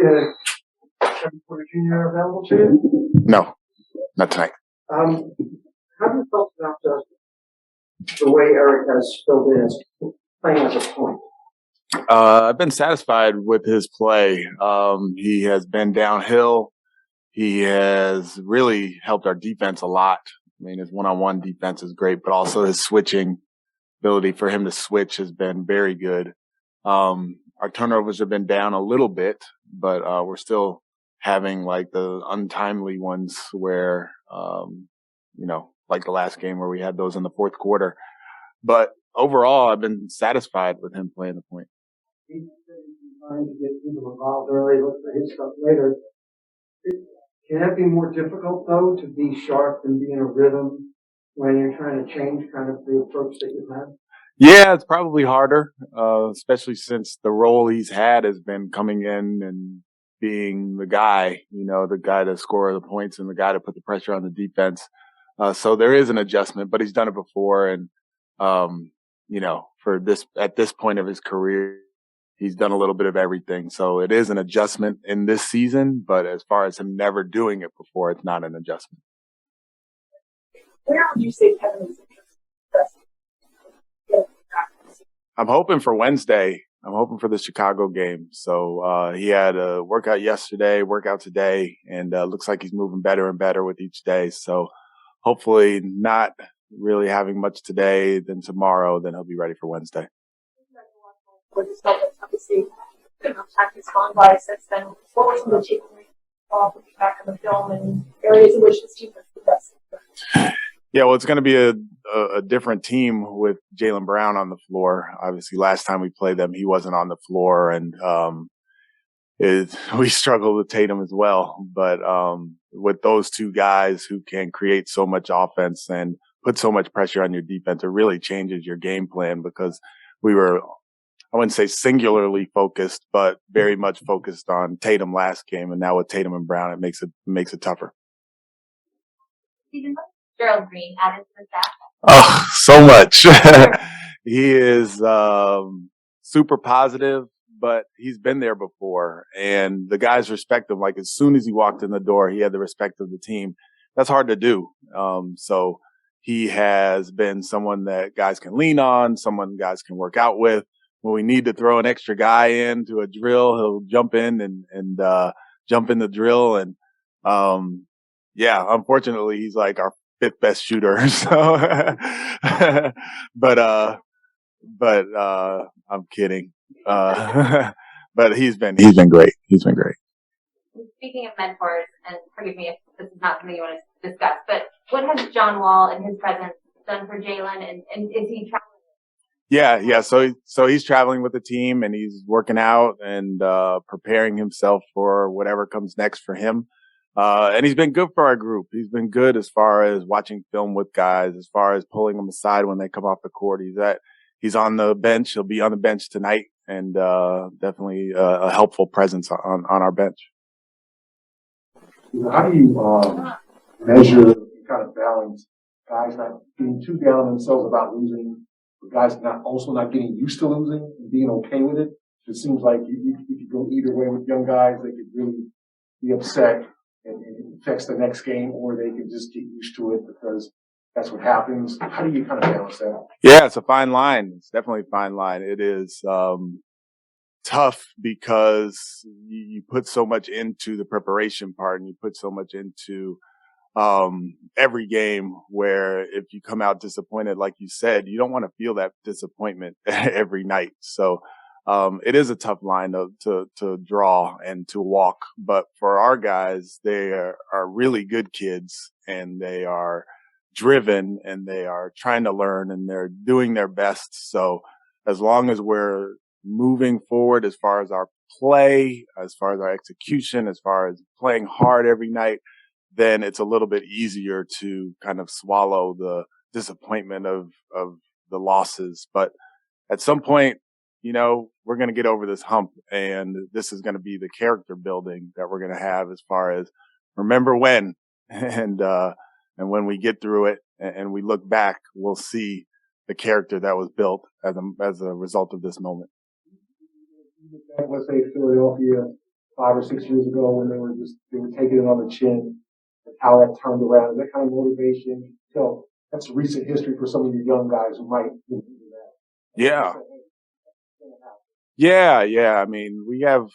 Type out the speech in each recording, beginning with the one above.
Kevin Porter Jr. available to you? No, not tonight. How do you feel about the way Eric has filled in as playing as a point? I've been satisfied with his play. He has been downhill. He has really helped our defense a lot. I mean, his one-on-one defense is great, but also his switching ability for him to switch has been very good. Our turnovers have been down a little bit, but we're still having like the untimely ones where, like the last game where we had those in the fourth quarter. But overall, I've been satisfied with him playing the point. He's trying to get people involved early, look for his stuff later. Can that be more difficult, though, to be sharp and be in a rhythm when you're trying to change kind of the approach that you've had? Yeah, it's probably harder, especially since the role he's had has been coming in and being the guy to score the points and the guy to put the pressure on the defense. So there is an adjustment, but he's done it before. And, at this point of his career, he's done a little bit of everything. So it is an adjustment in this season, but as far as him never doing it before, it's not an adjustment. Where would you say Kevin is? I'm hoping for Wednesday. I'm hoping for the Chicago game. So he had a workout yesterday, workout today, and looks like he's moving better and better with each day. So hopefully not really having much today, then tomorrow, then he'll be ready for Wednesday. With the Celtics, obviously, practice gone by since then. What were some of the takeaways looking back on the film and areas in which this team was the best? Yeah, well, it's going to be a different team with Jaylen Brown on the floor. Obviously, last time we played them, he wasn't on the floor, and we struggled with Tatum as well. But with those two guys who can create so much offense and put so much pressure on your defense, it really changes your game plan because we were, I wouldn't say singularly focused, but very much focused on Tatum last game. And now with Tatum and Brown, it makes it tougher. Gerald Green added to the staff? Oh, so much. He is super positive, but he's been there before. And the guys respect him. Like as soon as he walked in the door, he had the respect of the team. That's hard to do. So he has been someone that guys can lean on, someone guys can work out with. When we need to throw an extra guy into a drill, he'll jump in and jump in the drill. And, unfortunately, he's like our fifth best shooter. So, but I'm kidding. But he's been great. He's been great. Speaking of mentors, and forgive me if this is not something you want to discuss, but what has John Wall and his presence done for Jaylen, and is he traveling? Yeah. So he's traveling with the team and he's working out and preparing himself for whatever comes next for him. And he's been good for our group. He's been good as far as watching film with guys, as far as pulling them aside when they come off the court. He's on the bench. He'll be on the bench tonight, and definitely a helpful presence on our bench. How do you measure and kind of balance guys not getting too down on themselves about losing, but guys not getting used to losing and being okay with it? It seems like you could go either way with young guys. They could really be upset and it affects the next game, or they can just get used to it because that's what happens. How do you kind of balance that? Yeah, it's a fine line. It's definitely a fine line. It is tough because you put so much into the preparation part and you put so much into every game where if you come out disappointed, like you said, you don't want to feel that disappointment every night. So it is a tough line to draw and to walk. But for our guys, they are really good kids and they are driven and they are trying to learn and they're doing their best. So as long as we're moving forward as far as our play, as far as our execution, as far as playing hard every night, then it's a little bit easier to kind of swallow the disappointment of the losses. But at some point, we're going to get over this hump and this is going to be the character building that we're going to have as far as remember when and when we get through it and we look back, we'll see the character that was built as a result of this moment. Let's say Philadelphia 5 or 6 years ago when they were taking it on the chin, and how that turned around, that kind of motivation. So that's recent history for some of you young guys who might do that. Yeah. Yeah. I mean, we have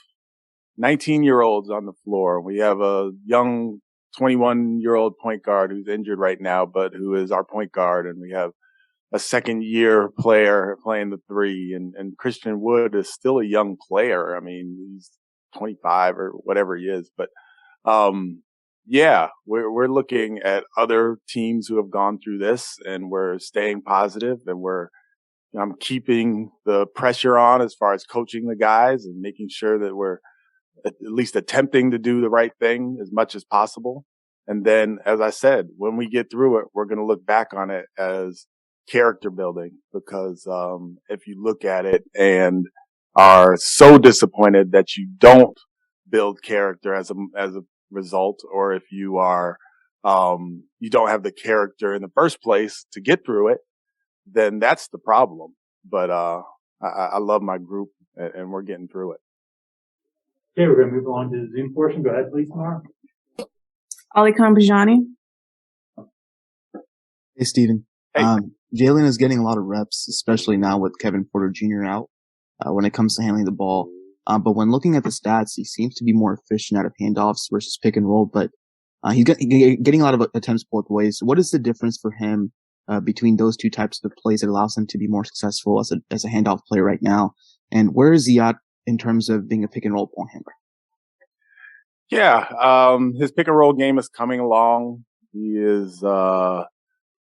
19-year-olds on the floor. We have a young 21-year-old point guard who's injured right now, but who is our point guard. And we have a second-year player playing the three. And Christian Wood is still a young player. I mean, he's 25 or whatever he is. But, yeah, we're looking at other teams who have gone through this, and we're staying positive, and I'm keeping the pressure on as far as coaching the guys and making sure that we're at least attempting to do the right thing as much as possible. And then, as I said, when we get through it, we're going to look back on it as character building, because if you look at it and are so disappointed that you don't build character as a result, or if you are you don't have the character in the first place to get through it, then that's the problem. But I love my group, and we're getting through it. Okay, we're going to move on to the Zoom portion. Go ahead, please, Tamara. Ali Kambajani. Hey, Steven. Hey. Jaylen is getting a lot of reps, especially now with Kevin Porter Jr. out, when it comes to handling the ball. But when looking at the stats, he seems to be more efficient out of handoffs versus pick and roll, but he's getting a lot of attempts both ways. What is the difference for him between those two types of plays that allows him to be more successful as a handoff player right now? And where is he at in terms of being a pick and roll ball handler? Yeah, his pick and roll game is coming along. He is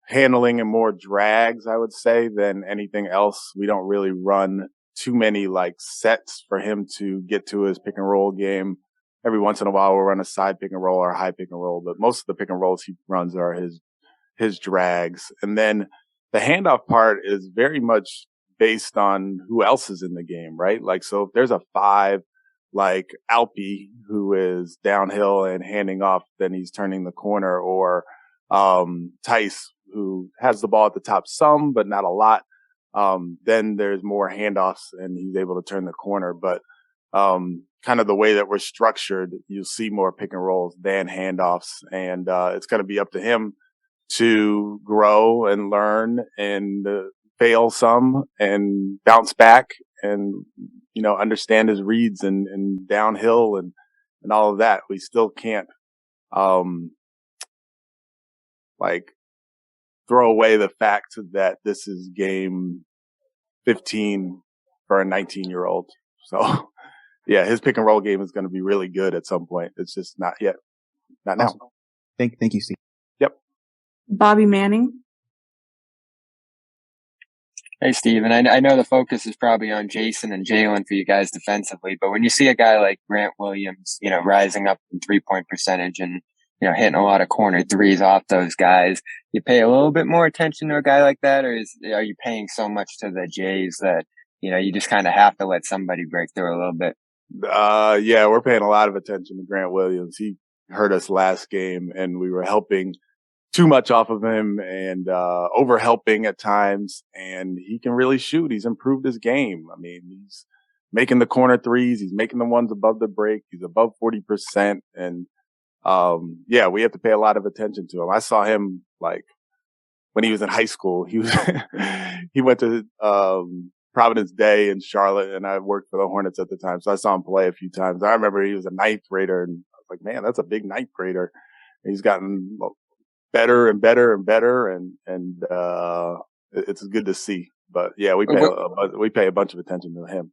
handling in more drags, I would say, than anything else. We don't really run too many like sets for him to get to his pick and roll game. Every once in a while, we'll run a side pick and roll or a high pick and roll, but most of the pick and rolls he runs are his drags. And then the handoff part is very much based on who else is in the game, right? Like, so if there's a 5, like Alpi, who is downhill and handing off, then he's turning the corner, or Tice, who has the ball at the top some, but not a lot. Then there's more handoffs and he's able to turn the corner. But kind of the way that we're structured, you'll see more pick and rolls than handoffs. And it's going to be up to him to grow and learn and fail some and bounce back and, understand his reads and downhill and all of that. We still can't, throw away the fact that this is game 15 for a 19-year-old. So yeah, his pick and roll game is going to be really good at some point. It's just not yet. Not now. Awesome. Thank you, Steve. Yep. Bobby Manning. Hey, Steve, and I know the focus is probably on Jayson and Jaylen for you guys defensively, but when you see a guy like Grant Williams, rising up in 3-point percentage and, hitting a lot of corner threes off those guys, you pay a little bit more attention to a guy like that, or are you paying so much to the Jays that, you just kind of have to let somebody break through a little bit? Yeah, we're paying a lot of attention to Grant Williams. He hurt us last game and we were helping too much off of him and over helping at times, and he can really shoot. He's improved his game. I mean, he's making the corner threes, he's making the ones above the break, he's above 40%, and yeah, we have to pay a lot of attention to him. I saw him when he was in high school. He went to Providence Day in Charlotte, and I worked for the Hornets at the time, so I saw him play a few times. I remember he was a 9th grader, and I was like, man, that's a big 9th grader. And he's gotten better and better and better, and it's good to see. But yeah, we pay a bunch of attention to him.